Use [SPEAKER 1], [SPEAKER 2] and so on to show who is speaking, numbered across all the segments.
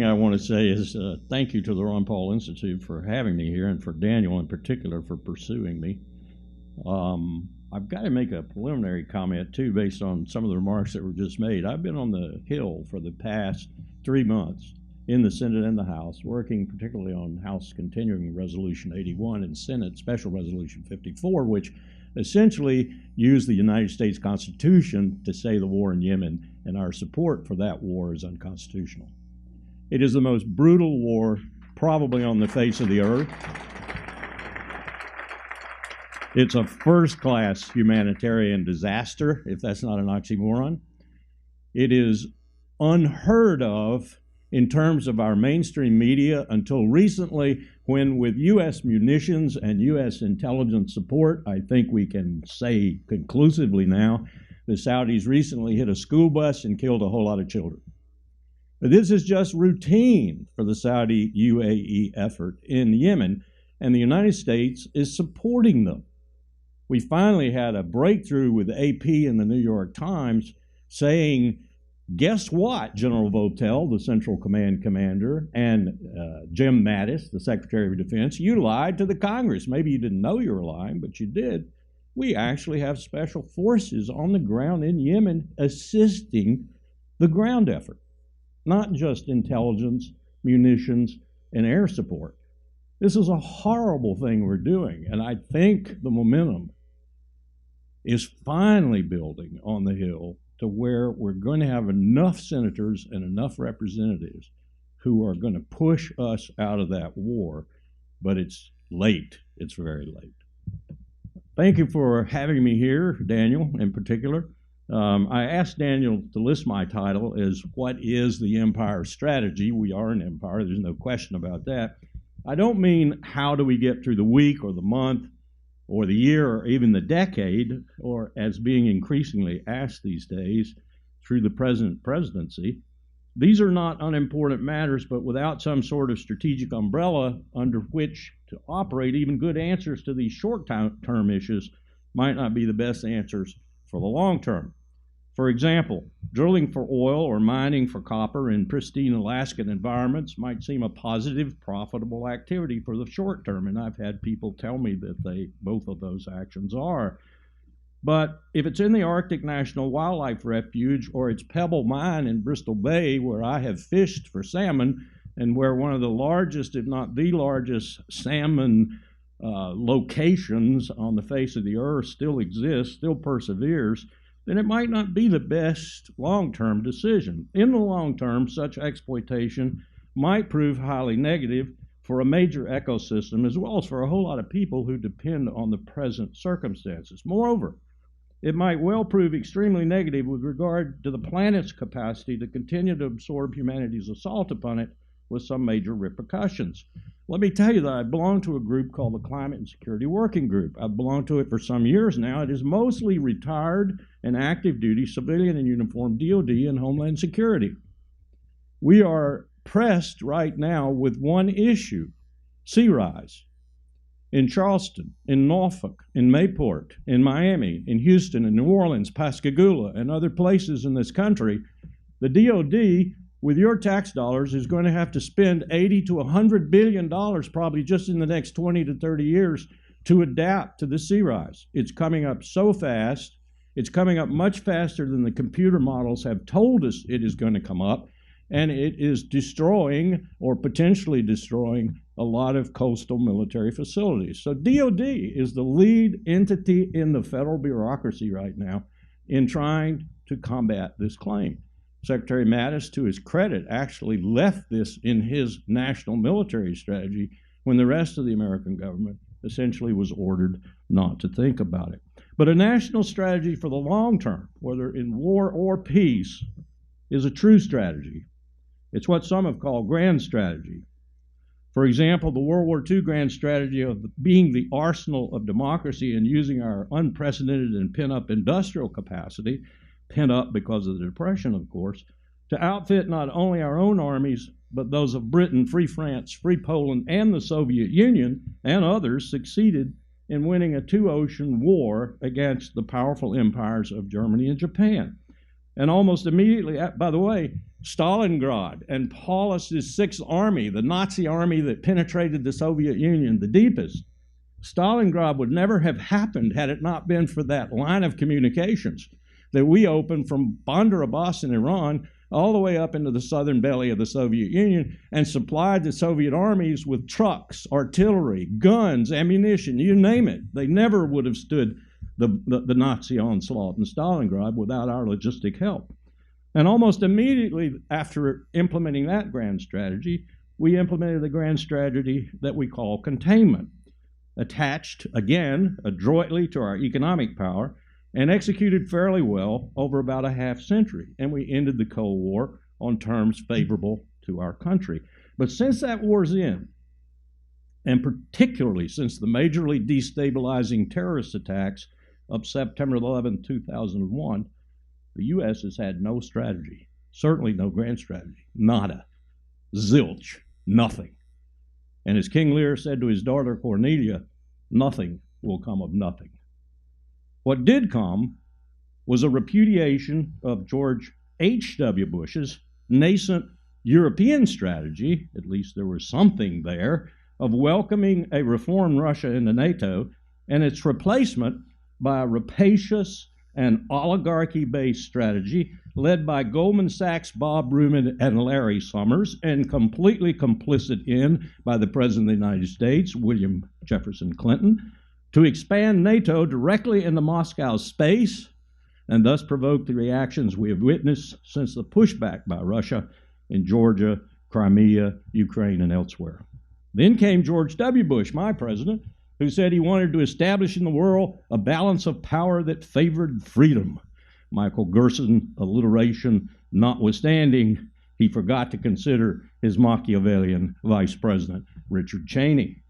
[SPEAKER 1] I want to say is thank you to the Ron Paul Institute for having me here, and for Daniel in particular for pursuing me. I've got to make a preliminary comment too based on some of the remarks that were just made. I've been on the Hill for the past 3 months in the Senate and the House, working particularly on House Continuing Resolution 81 and Senate Special Resolution 54, which essentially used the United States Constitution to say the war in Yemen and our support for that war is unconstitutional. It is the most brutal war probably on the face of the earth. It's a first-class humanitarian disaster, if that's not an oxymoron. It is unheard of in terms of our mainstream media until recently, when with U.S. munitions and U.S. intelligence support, I think we can say conclusively now, the Saudis recently hit a school bus and killed a whole lot of children. But this is just routine for the Saudi UAE effort in Yemen, and the United States is supporting them. We finally had a breakthrough with AP and the New York Times saying, guess what, General Votel, the Central Command commander, and Jim Mattis, the Secretary of Defense, you lied to the Congress. Maybe you didn't know you were lying, but you did. We actually have special forces on the ground in Yemen assisting the ground effort, not just intelligence, munitions, and air support. This is a horrible thing we're doing, and I think the momentum is finally building on the Hill to where we're going to have enough senators and enough representatives who are going to push us out of that war, but it's late. It's very late. Thank you for having me here, Daniel, in particular. I asked Daniel to list my title as what is the empire strategy? We are an empire, there's no question about that. I don't mean how do we get through the week or the month or the year or even the decade, or as being increasingly asked these days, through the present presidency. These are not unimportant matters, but without some sort of strategic umbrella under which to operate, even good answers to these short-term issues might not be the best answers for the long term. For example, drilling for oil or mining for copper in pristine Alaskan environments might seem a positive, profitable activity for the short term, and I've had people tell me that both of those actions are. But if it's in the Arctic National Wildlife Refuge or it's Pebble Mine in Bristol Bay, where I have fished for salmon and where one of the largest, if not the largest, salmon locations on the face of the earth still exists, still perseveres, then it might not be the best long-term decision. In the long term, such exploitation might prove highly negative for a major ecosystem as well as for a whole lot of people who depend on the present circumstances. Moreover, it might well prove extremely negative with regard to the planet's capacity to continue to absorb humanity's assault upon it with some major repercussions. Let me tell you that I belong to a group called the Climate and Security Working Group. I've belonged to it for some years now. It is mostly retired and active duty civilian and uniformed DOD and Homeland Security. We are pressed right now with one issue, sea rise. In Charleston, in Norfolk, in Mayport, in Miami, in Houston, in New Orleans, Pascagoula, and other places in this country, the DOD, with your tax dollars, is going to have to spend $80 to $100 billion probably just in the next 20 to 30 years to adapt to the sea rise. It's coming up so fast. It's coming up much faster than the computer models have told us it is going to come up, and it is destroying or potentially destroying a lot of coastal military facilities. So DOD is the lead entity in the federal bureaucracy right now in trying to combat this claim. Secretary Mattis, to his credit, actually left this in his national military strategy when the rest of the American government essentially was ordered not to think about it. But a national strategy for the long term, whether in war or peace, is a true strategy. It's what some have called grand strategy. For example, the World War II grand strategy of being the arsenal of democracy and using our unprecedented and pent-up industrial capacity, pent up because of the Depression, of course, to outfit not only our own armies, but those of Britain, Free France, Free Poland, and the Soviet Union, and others, succeeded in winning a two-ocean war against the powerful empires of Germany and Japan. And almost immediately, by the way, Stalingrad and Paulus's Sixth Army, the Nazi army that penetrated the Soviet Union the deepest, Stalingrad would never have happened had it not been for that line of communications that we opened from Bandar Abbas in Iran all the way up into the southern belly of the Soviet Union and supplied the Soviet armies with trucks, artillery, guns, ammunition, you name it. They never would have stood the Nazi onslaught in Stalingrad without our logistic help. And almost immediately after implementing that grand strategy, we implemented the grand strategy that we call containment, attached, again, adroitly to our economic power, and executed fairly well over about a half century. And we ended the Cold War on terms favorable to our country. But since that war's end, and particularly since the majorly destabilizing terrorist attacks of September 11, 2001, the U.S. has had no strategy, certainly no grand strategy, nada, zilch, nothing. And as King Lear said to his daughter Cornelia, nothing will come of nothing. What did come was a repudiation of George H.W. Bush's nascent European strategy, at least there was something there, of welcoming a reformed Russia into NATO, and its replacement by a rapacious and oligarchy-based strategy led by Goldman Sachs' Bob Rubin and Larry Summers, and completely complicit in by the President of the United States, William Jefferson Clinton, to expand NATO directly into Moscow's space, and thus provoke the reactions we have witnessed since the pushback by Russia in Georgia, Crimea, Ukraine, and elsewhere. Then came George W. Bush, my president, who said he wanted to establish in the world a balance of power that favored freedom. Michael Gerson alliteration notwithstanding, he forgot to consider his Machiavellian vice president, Richard Cheney.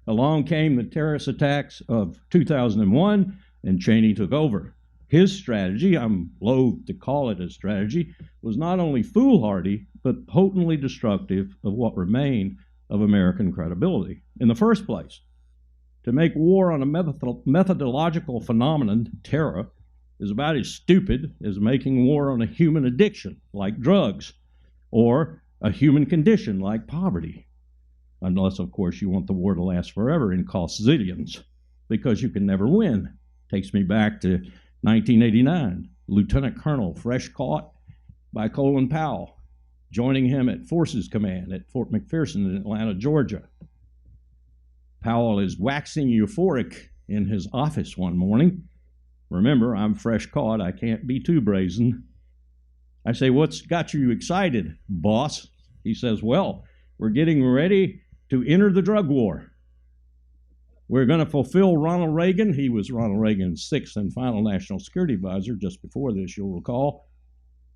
[SPEAKER 1] Along came the terrorist attacks of 2001, and Cheney took over. His strategy, I'm loath to call it a strategy, was not only foolhardy, but potently destructive of what remained of American credibility. In the first place, to make war on a methodological phenomenon, terror, is about as stupid as making war on a human addiction, like drugs, or a human condition, like poverty. Unless, of course, you want the war to last forever and cost zillions, because you can never win. Takes me back to 1989, Lieutenant Colonel, fresh caught by Colin Powell, joining him at Forces Command at Fort McPherson in Atlanta, Georgia. Powell is waxing euphoric in his office one morning. Remember, I'm fresh caught. I can't be too brazen. I say, "What's got you excited, boss?" He says, "Well, we're getting ready to enter the drug war. We're going to fulfill Ronald Reagan." He was Ronald Reagan's sixth and final national security advisor just before this, you'll recall.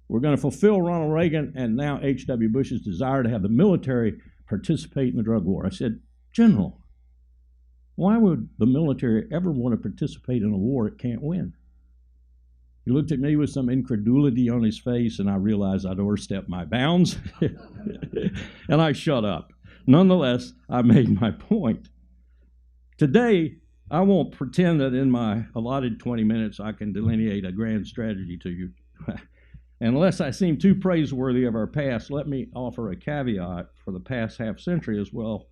[SPEAKER 1] We're going to fulfill Ronald Reagan and now H.W. Bush's desire to have the military participate in the drug war. I said, "General, why would the military ever want to participate in a war it can't win?" He looked at me with some incredulity on his face, and I realized I'd overstepped my bounds, and I shut up. Nonetheless, I made my point. Today, I won't pretend that in my allotted 20 minutes I can delineate a grand strategy to you. Unless I seem too praiseworthy of our past, let me offer a caveat for the past half century as well,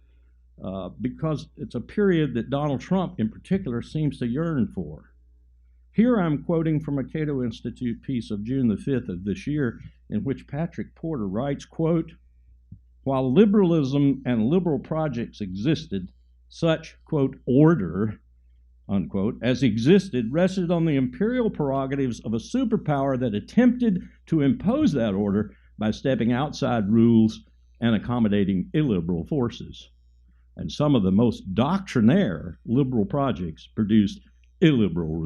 [SPEAKER 1] because it's a period that Donald Trump in particular seems to yearn for. Here I'm quoting from a Cato Institute piece of June the 5th of this year, in which Patrick Porter writes, quote, "While liberalism and liberal projects existed, such, quote, order, unquote, as existed rested on the imperial prerogatives of a superpower that attempted to impose that order by stepping outside rules and accommodating illiberal forces. And some of the most doctrinaire liberal projects produced illiberal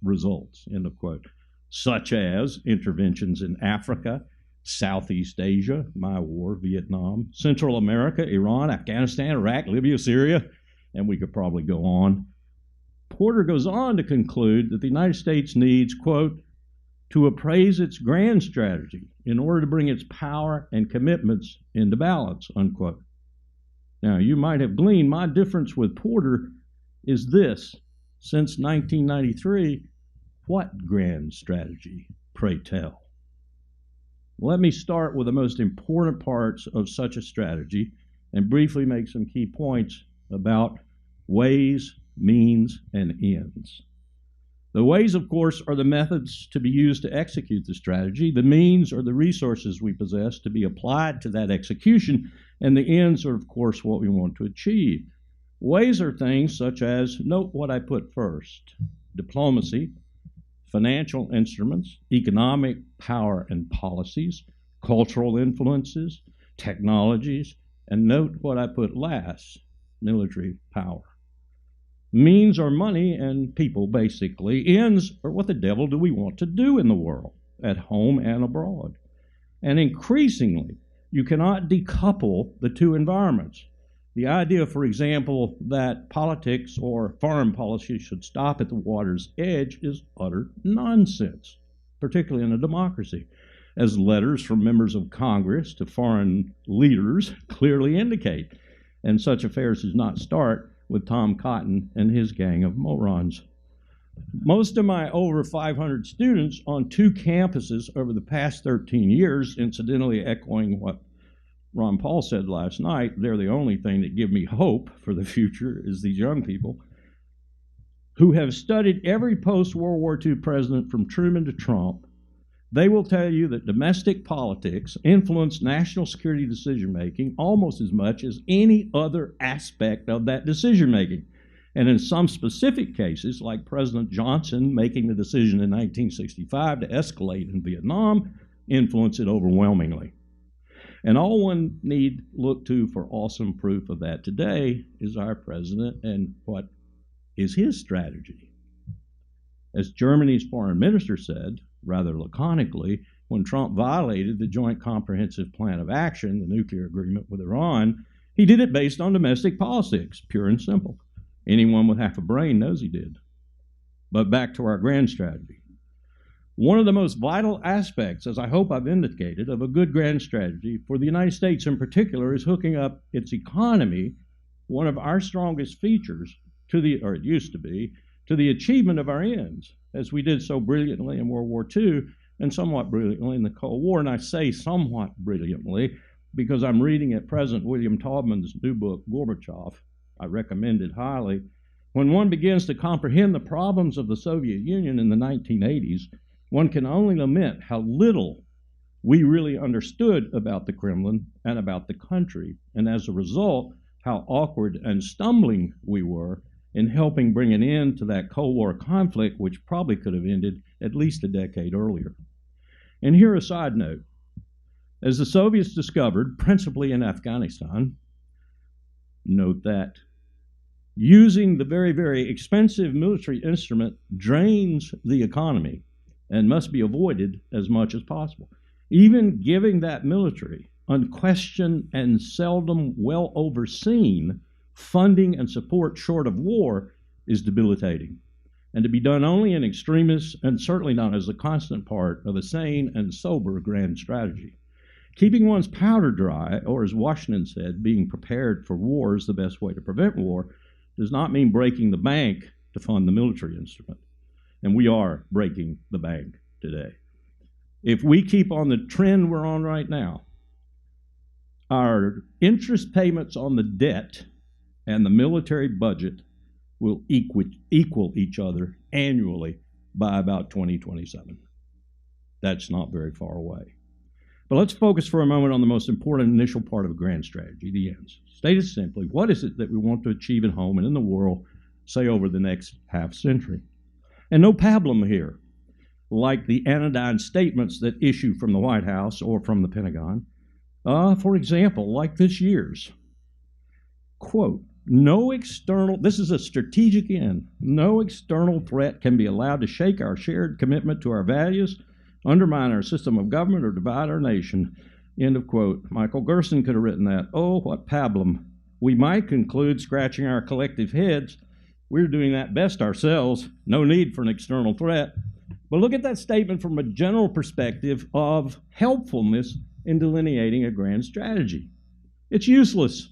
[SPEAKER 1] results," end of quote, such as interventions in Africa, Southeast Asia, my war, Vietnam, Central America, Iran, Afghanistan, Iraq, Libya, Syria, and we could probably go on. Porter goes on to conclude that the United States needs, quote, "to appraise its grand strategy in order to bring its power and commitments into balance," unquote. Now, you might have gleaned my difference with Porter is this. Since 1993, what grand strategy, pray tell? Let me start with the most important parts of such a strategy and briefly make some key points about ways, means, and ends. The ways, of course, are the methods to be used to execute the strategy. The means are the resources we possess to be applied to that execution, and the ends are, of course, what we want to achieve. Ways are things such as, note what I put first, diplomacy, financial instruments, economic power and policies, cultural influences, technologies, and note what I put last, military power. Means are money and people, basically. Ends are what the devil do we want to do in the world, at home and abroad. And increasingly, you cannot decouple the two environments. The idea, for example, that politics or foreign policy should stop at the water's edge is utter nonsense, particularly in a democracy, as letters from members of Congress to foreign leaders clearly indicate. And such affairs does not start with Tom Cotton and his gang of morons. Most of my over 500 students on 2 campuses over the past 13 years, incidentally echoing what Ron Paul said last night, they're the only thing that give me hope for the future is these young people who have studied every post-World War II president from Truman to Trump. They will tell you that domestic politics influence national security decision-making almost as much as any other aspect of that decision-making. And in some specific cases, like President Johnson making the decision in 1965 to escalate in Vietnam, influence it overwhelmingly. And all one need look to for awesome proof of that today is our president and what is his strategy. As Germany's foreign minister said, rather laconically, when Trump violated the Joint Comprehensive Plan of Action, the nuclear agreement with Iran, he did it based on domestic politics, pure and simple. Anyone with half a brain knows he did. But back to our grand strategy. One of the most vital aspects, as I hope I've indicated, of a good grand strategy for the United States in particular is hooking up its economy, one of our strongest features, or it used to be, to the achievement of our ends, as we did so brilliantly in World War II and somewhat brilliantly in the Cold War. And I say somewhat brilliantly because I'm reading at present William Taubman's new book, Gorbachev. I recommend it highly. When one begins to comprehend the problems of the Soviet Union in the 1980s, one can only lament how little we really understood about the Kremlin and about the country, and as a result, how awkward and stumbling we were in helping bring an end to that Cold War conflict, which probably could have ended at least a decade earlier. And here a side note. As the Soviets discovered, principally in Afghanistan, note that using the very, very expensive military instrument drains the economy and must be avoided as much as possible. Even giving that military unquestioned and seldom well overseen funding and support short of war is debilitating, and to be done only in extremis and certainly not as a constant part of a sane and sober grand strategy. Keeping one's powder dry, or as Washington said, being prepared for war is the best way to prevent war, does not mean breaking the bank to fund the military instrument. And we are breaking the bank today. If we keep on the trend we're on right now, our interest payments on the debt and the military budget will equal each other annually by about 2027. That's not very far away. But let's focus for a moment on the most important initial part of a grand strategy, the ends. Stated simply, what is it that we want to achieve at home and in the world, say over the next half century? And no pablum here, like the anodyne statements that issue from the White House or from the Pentagon. For example, like this year's, quote, this is a strategic end. No external threat can be allowed to shake our shared commitment to our values, undermine our system of government, or divide our nation. End of quote. Michael Gerson could have written that. Oh, what pablum. We might conclude, scratching our collective heads, we're doing that best ourselves. No need for an external threat. But look at that statement from a general perspective of helpfulness in delineating a grand strategy. It's useless.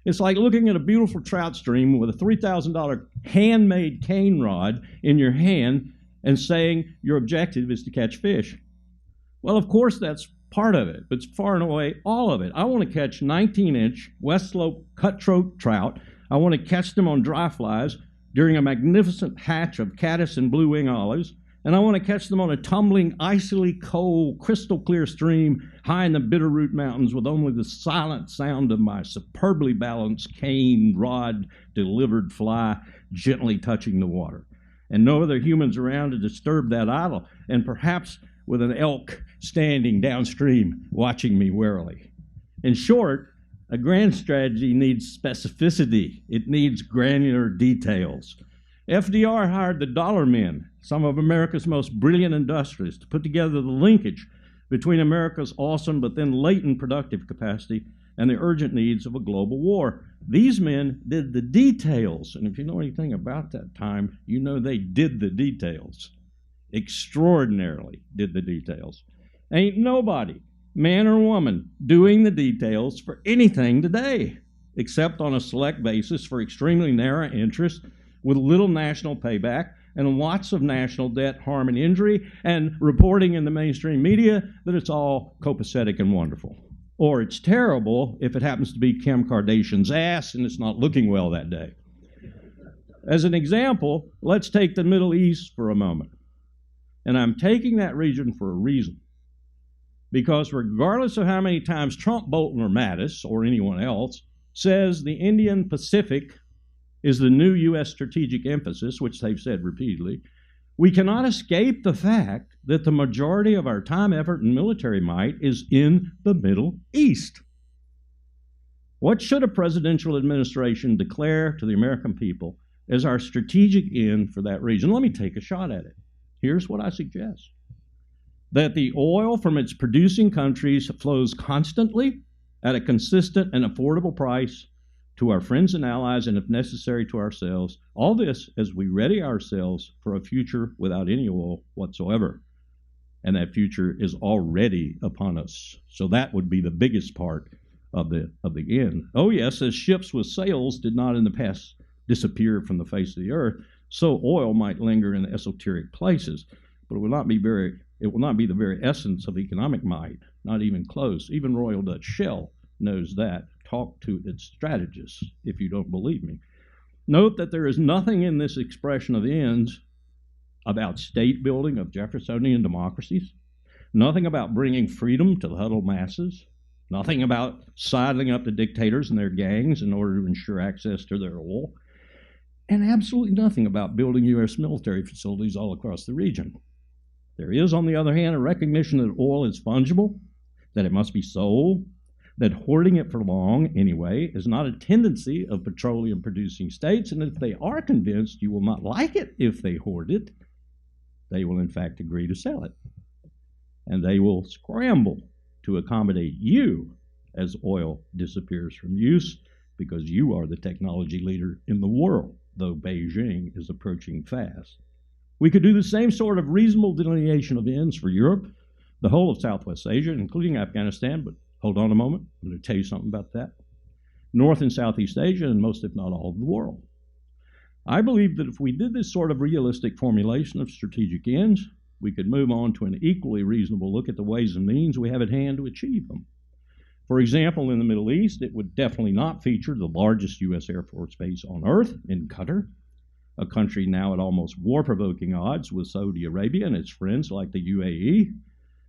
[SPEAKER 1] It's like looking at a beautiful trout stream with a $3,000 handmade cane rod in your hand and saying your objective is to catch fish. Well, of course, that's part of it, but it's far and away all of it. I want to catch 19-inch West Slope cutthroat trout. I want to catch them on dry flies during a magnificent hatch of caddis and blue wing olives, and I want to catch them on a tumbling, icily cold, crystal clear stream high in the Bitterroot Mountains with only the silent sound of my superbly balanced cane rod delivered fly gently touching the water, and no other humans around to disturb that idyll, and perhaps with an elk standing downstream watching me warily. In short, a grand strategy needs specificity. It needs granular details. FDR hired the dollar men, some of America's most brilliant industrialists, to put together the linkage between America's awesome but then latent productive capacity and the urgent needs of a global war. These men did the details, and if you know anything about that time, you know they did the details. Extraordinarily did the details. Ain't nobody, man or woman, doing the details for anything today, except on a select basis for extremely narrow interests with little national payback and lots of national debt, harm, and injury, and reporting in the mainstream media that it's all copacetic and wonderful. Or it's terrible if it happens to be Kim Kardashian's ass and it's not looking well that day. As an example, let's take the Middle East for a moment. And I'm taking that region for a reason. Because regardless of how many times Trump, Bolton, or Mattis, or anyone else, says the Indian Pacific is the new U.S. strategic emphasis, which they've said repeatedly, we cannot escape the fact that the majority of our time, effort, and military might is in the Middle East. What should a presidential administration declare to the American people as our strategic end for that region? Let me take a shot at it. Here's what I suggest. That the oil from its producing countries flows constantly at a consistent and affordable price to our friends and allies, and if necessary, to ourselves. All this as we ready ourselves for a future without any oil whatsoever. And that future is already upon us. So that would be the biggest part of the end. Oh yes, as ships with sails did not in the past disappear from the face of the earth, so oil might linger in esoteric places, but it will not be the very essence of economic might, not even close. Even Royal Dutch Shell knows that. Talk to its strategists if you don't believe me. Note that there is nothing in this expression of ends about state building of Jeffersonian democracies, nothing about bringing freedom to the huddled masses, nothing about sidling up the dictators and their gangs in order to ensure access to their oil, and absolutely nothing about building U.S. military facilities all across the region. There is, on the other hand, a recognition that oil is fungible, that it must be sold, that hoarding it for long, anyway, is not a tendency of petroleum-producing states, and if they are convinced you will not like it if they hoard it, they will in fact agree to sell it. And they will scramble to accommodate you as oil disappears from use, because you are the technology leader in the world, though Beijing is approaching fast. We could do the same sort of reasonable delineation of ends for Europe, the whole of Southwest Asia, including Afghanistan, but hold on a moment, I'm going to tell you something about that. North and Southeast Asia, and most, if not all, of the world. I believe that if we did this sort of realistic formulation of strategic ends, we could move on to an equally reasonable look at the ways and means we have at hand to achieve them. For example, in the Middle East, it would definitely not feature the largest U.S. Air Force base on Earth in Qatar, a country now at almost war-provoking odds with Saudi Arabia and its friends like the UAE,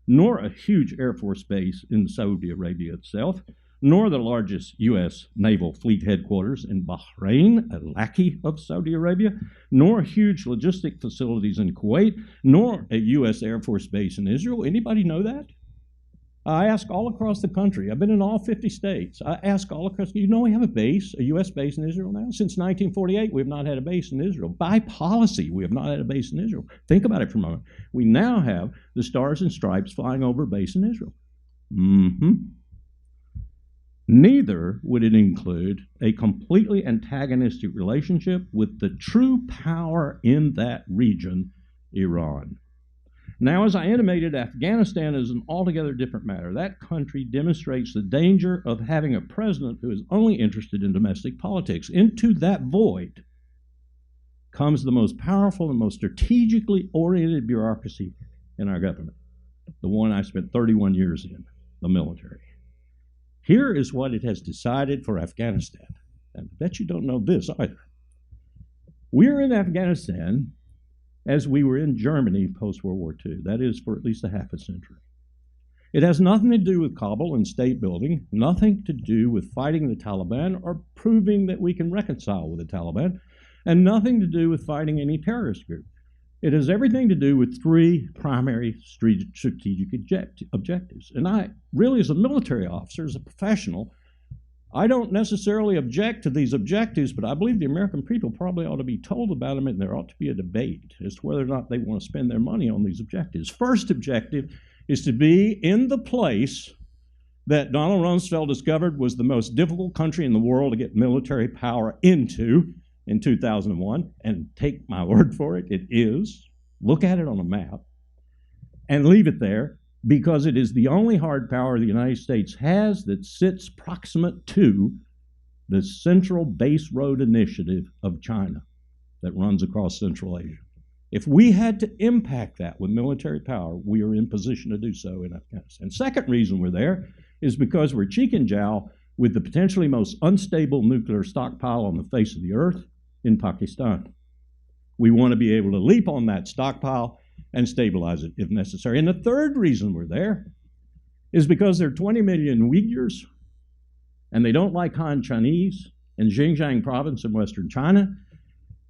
[SPEAKER 1] nor a huge Air Force base in Saudi Arabia itself, nor the largest U.S. naval fleet headquarters in Bahrain, a lackey of Saudi Arabia, nor huge logistic facilities in Kuwait, nor a U.S. Air Force base in Israel. Anybody know that? I ask all across the country. I've been in all 50 states. I ask all across, you know we have a base, a U.S. base in Israel now? Since 1948, we have not had a base in Israel. By policy, we have not had a base in Israel. Think about it for a moment. We now have the Stars and Stripes flying over a base in Israel. Neither would it include a completely antagonistic relationship with the true power in that region, Iran. Now, as I intimated, Afghanistan is an altogether different matter. That country demonstrates the danger of having a president who is only interested in domestic politics. Into that void comes the most powerful and most strategically oriented bureaucracy in our government. the one I spent 31 years in, the military. Here is what it has decided for Afghanistan. And I bet you don't know this either. We're in Afghanistan as we were in Germany post-World War II. That is, for at least a half a century. It has nothing to do with Kabul and state building, nothing to do with fighting the Taliban or proving that we can reconcile with the Taliban, and nothing to do with fighting any terrorist group. It has everything to do with three primary strategic objectives. And I really, as a military officer, as a professional, I don't necessarily object to these objectives, but I believe the American people probably ought to be told about them, and there ought to be a debate as to whether or not they want to spend their money on these objectives. First objective is to be in the place that Donald Rumsfeld discovered was the most difficult country in the world to get military power into in 2001, and take my word for it, it is. Look at it on a map and leave it there, because it is the only hard power the United States has that sits proximate to the Central Base Road Initiative of China that runs across Central Asia. If we had to impact that with military power, we are in position to do so in Afghanistan. Second reason we're there is because we're cheek and jowl with the potentially most unstable nuclear stockpile on the face of the earth in Pakistan. We want to be able to leap on that stockpile and stabilize it if necessary. And the third reason we're there is because there are 20 million Uyghurs, and they don't like Han Chinese in Xinjiang province in western China.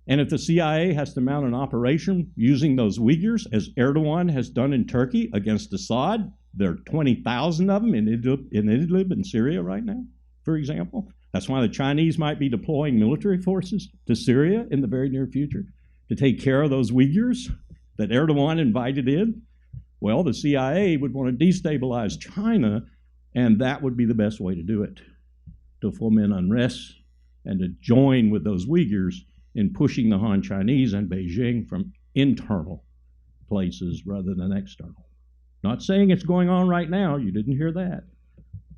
[SPEAKER 1] And if the CIA has to mount an operation using those Uyghurs, as Erdogan has done in Turkey against Assad, there are 20,000 of them in Idlib in Syria right now, for example. That's why the Chinese might be deploying military forces to Syria in the very near future to take care of those Uyghurs that Erdogan invited in. Well, the CIA would want to destabilize China, and that would be the best way to do it, to foment unrest and to join with those Uyghurs in pushing the Han Chinese and Beijing from internal places rather than external. Not saying it's going on right now, you didn't hear that,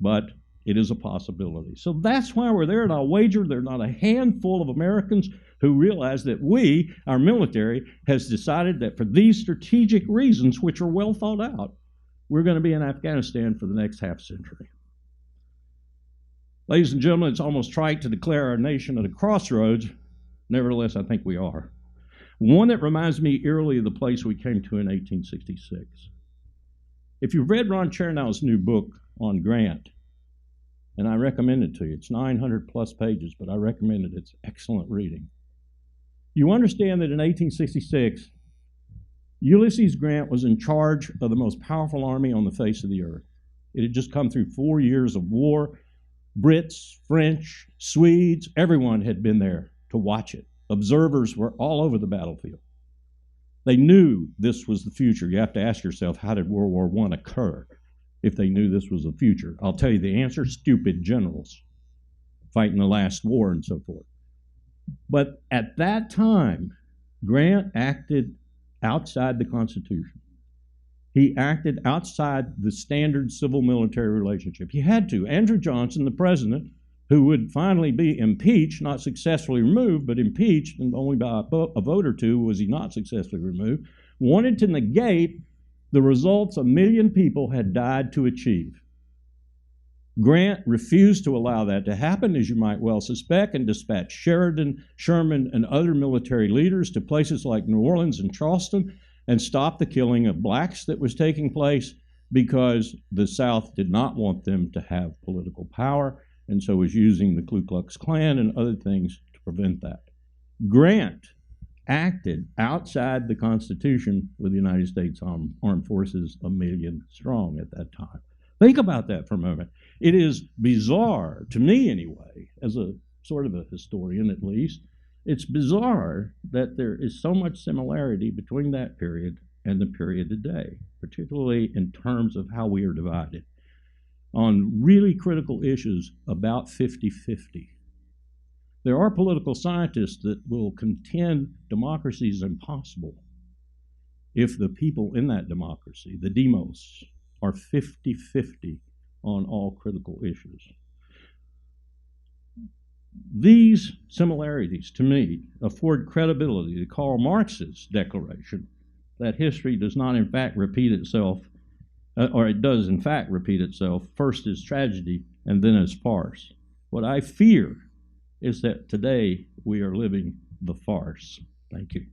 [SPEAKER 1] but it is a possibility. So that's why we're there, and I'll wager there are not a handful of Americans who realize that we, our military, has decided that for these strategic reasons, which are well thought out, we're going to be in Afghanistan for the next half century. Ladies and gentlemen, it's almost trite to declare our nation at a crossroads. Nevertheless, I think we are. One that reminds me eerily of the place we came to in 1866. If you've read Ron Chernow's new book on Grant, and I recommend it to you, it's 900 plus pages, but I recommend it. It's excellent reading. You understand that in 1866, Ulysses Grant was in charge of the most powerful army on the face of the earth. It had just come through 4 years of war. Brits, French, Swedes, everyone had been there to watch it. Observers were all over the battlefield. They knew this was the future. You have to ask yourself, how did World War I occur if they knew this was the future? I'll tell you the answer: stupid generals fighting the last war and so forth. But at that time, Grant acted outside the Constitution. He acted outside the standard civil-military relationship. He had to. Andrew Johnson, the president, who would finally be impeached, not successfully removed, but impeached, and only by a vote or two was he not successfully removed, wanted to negate the results a million people had died to achieve. Grant refused to allow that to happen, as you might well suspect, and dispatched Sheridan, Sherman, and other military leaders to places like New Orleans and Charleston and stopped the killing of blacks that was taking place because the South did not want them to have political power, and so was using the Ku Klux Klan and other things to prevent that. Grant acted outside the Constitution with the United States Armed Forces 1 million strong at that time. Think about that for a moment. It is bizarre, to me anyway, as a sort of a historian at least, it's bizarre that there is so much similarity between that period and the period today, particularly in terms of how we are divided on really critical issues about 50-50. There are political scientists that will contend democracy is impossible if the people in that democracy, the demos, are 50-50 on all critical issues. These similarities, to me, afford credibility to Karl Marx's declaration that history does not in fact repeat itself or it does in fact repeat itself, first as tragedy and then as farce. What I fear is that today we are living the farce. Thank you.